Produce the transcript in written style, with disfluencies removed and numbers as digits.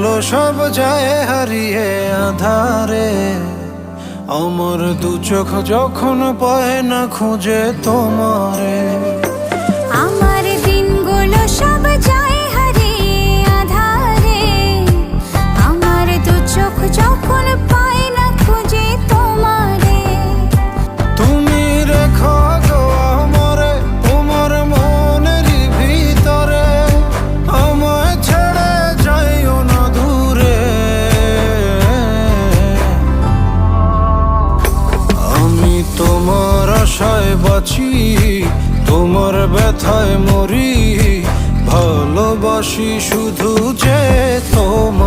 দিনগুলো সব যায় হারিয়ে আধারে, আমার দু চোখ যখন পায় না খুঁজে তোমারে। আমার দিনগুলো সব যায় হারিয়ে আঁধারে, আমার দু চোখ যখন পায় না খুঁজে তোমারে। তুমি রেখো গো আমারে তোমার মনের ভিতরে, আমায় ছেড়ে যাইও না দূরে। আমি তোমার আশায় বাঁচি, তোমার ব্যথায় মরি, ভালোবাসি শুধু যে তোমার।